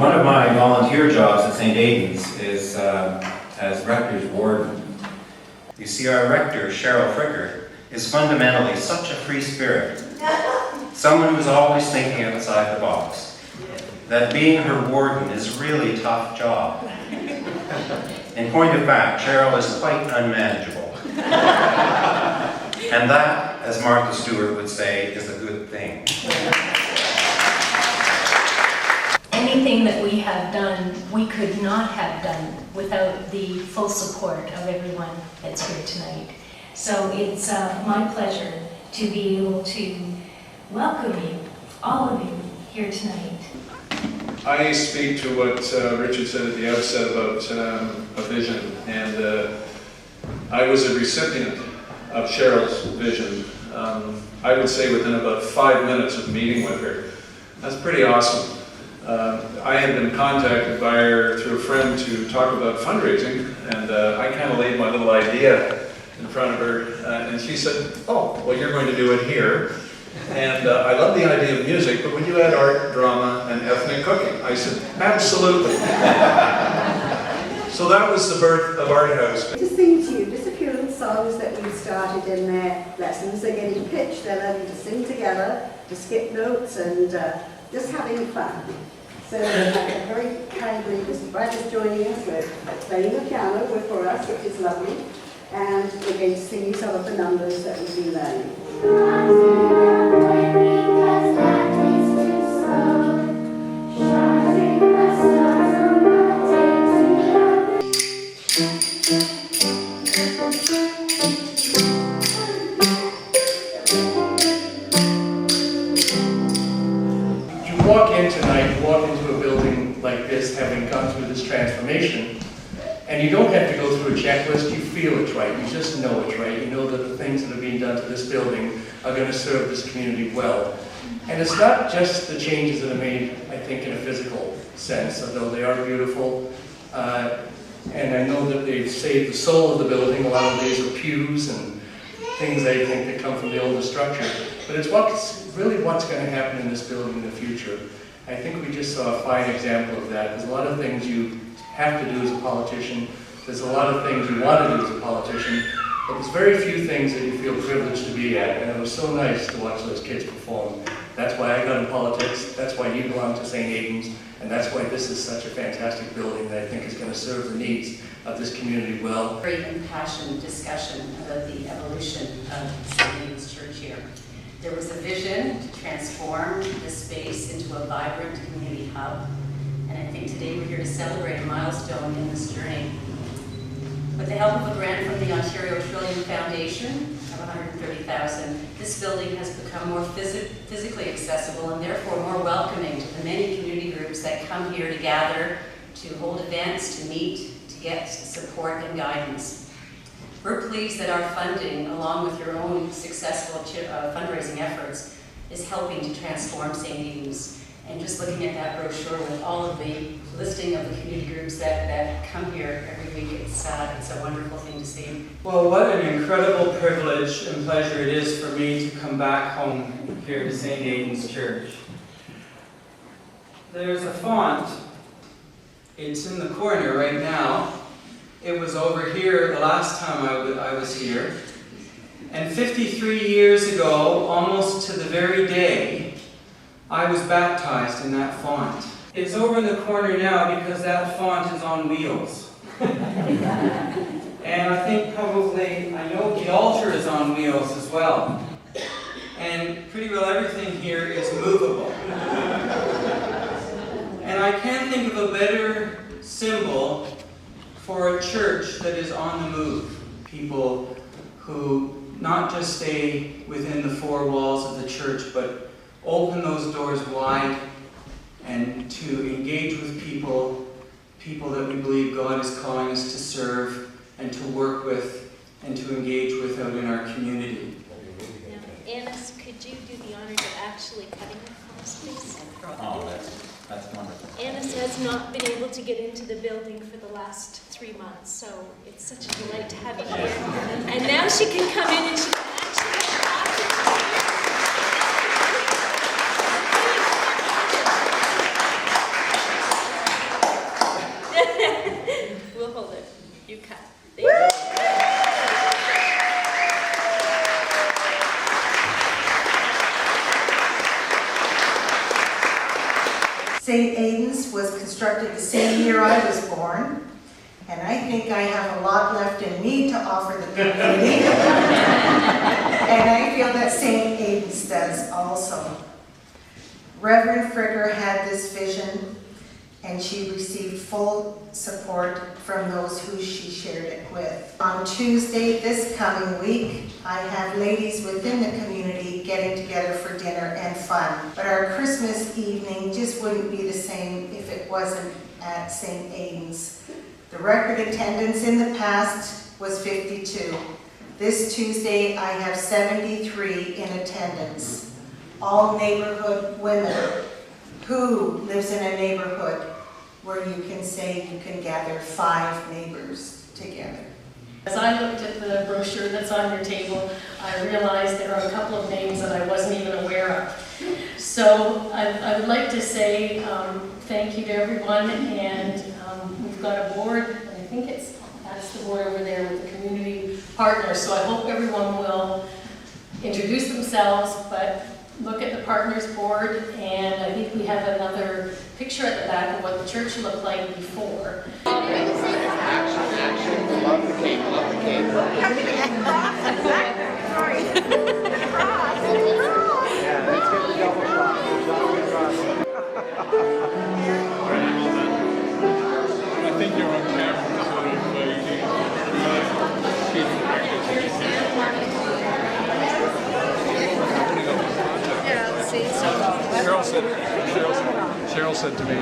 One of my volunteer jobs at St. Aidan's is as rector's warden. You see, our rector, Cheryl Fricker, is fundamentally such a free spirit, someone who's always thinking outside the box, that being her warden is a really tough job. In point of fact, Cheryl is quite unmanageable. And that, as Martha Stewart would say, is a good thing. Anything that we have done, we could not have done without the full support of everyone that's here tonight. So it's my pleasure to be able to welcome you, all of you, here tonight. I speak to what Richard said at the outset about a vision, and I was a recipient of Cheryl's vision. I would say within about 5 minutes of meeting with her. That's pretty awesome. I had been contacted by her through a friend to talk about fundraising, and I kind of laid my little idea in front of her, and she said, "Oh, well, you're going to do it here. And I love the idea of music, but would you add art, drama, and ethnic cooking?" I said, "Absolutely." So that was the birth of Art House. To sing to you just a few little songs that we've started in their lessons. They're getting pitched, they're learning to sing together, to skip notes, and just having fun. So very kindly, Mr. Brad is joining us with playing the piano for us, which is lovely. And we're going to sing you some of the numbers that we've been learning. Walk in tonight, walk into a building like this, having gone through this transformation, and you don't have to go through a checklist. You feel it's right. You just know it's right. You know that the things that are being done to this building are going to serve this community well. And it's not just the changes that are made, I think, in a physical sense, although they are beautiful. And I know that they've saved the soul of the building. A lot of these are pews and things I think that come from the older structure. But it's really what's going to happen in this building in the future. I think we just saw a fine example of that. There's a lot of things you have to do as a politician. There's a lot of things you want to do as a politician. But there's very few things that you feel privileged to be at. And it was so nice to watch those kids perform. That's why I got in politics. That's why you belong to St. Aidan's. And that's why this is such a fantastic building that I think is going to serve the needs of this community well. Great impassioned discussion about the evolution of St. Aidan's Church here. There was a vision to transform this space into a vibrant community hub, and I think today we're here to celebrate a milestone in this journey. With the help of a grant from the Ontario Trillium Foundation of $130,000, this building has become more physically accessible and therefore more welcoming to the many community groups that come here to gather, to hold events, to meet, to get support and guidance. We're pleased that our funding, along with your own successful fundraising efforts, is helping to transform St. Aidan's. And just looking at that brochure with all of the listing of the community groups that come here every week, it's a wonderful thing to see. Well, what an incredible privilege and pleasure it is for me to come back home here to St. Aidan's Church. There's a font. It's in the corner right now. It was over here the last time I was here. And 53 years ago, almost to the very day, I was baptized in that font. It's over in the corner now because that font is on wheels. And I think I know the altar is on wheels as well. And pretty well everything here is movable. And I can't think of a better symbol for a church that is on the move. People who not just stay within the four walls of the church, but open those doors wide and to engage with people that we believe God is calling us to serve and to work with and to engage with out in our community. Now, Annis, could you do the honors of actually cutting the cross, please? Oh, that's wonderful. Annis has not been able to get into the building for the last 3 months, so it's such a delight to have you here. And now she can come in and she can actually We'll hold it. You cut. There you go. St. Aidan's was constructed the same year I was born, and I think I have a lot left in me to offer the community. And I feel that St. Aidan's does also. Reverend Frigger had this vision, and she received full support from those who she shared it with. On Tuesday this coming week, I have ladies within the community getting together for dinner and fun. But our Christmas evening just wouldn't be the same if it wasn't at St. Aidan's. The record attendance in the past was 52. This Tuesday, I have 73 in attendance. All neighborhood women. Who lives in a neighborhood where you can say you can gather 5 neighbors together? As I looked at the brochure that's on your table, I realized there are a couple of names that I wasn't even aware of. So I would like to say thank you to everyone, and we've got a board, and I think that's the board over there with the community partners, so I hope everyone will introduce themselves, but look at the partners board, and I think we have another picture at the back of what the church looked like before. Action, love the cake, love the cake. Sorry. Yeah, let's get the double shot. I think you're on camera, so Cheryl said to me,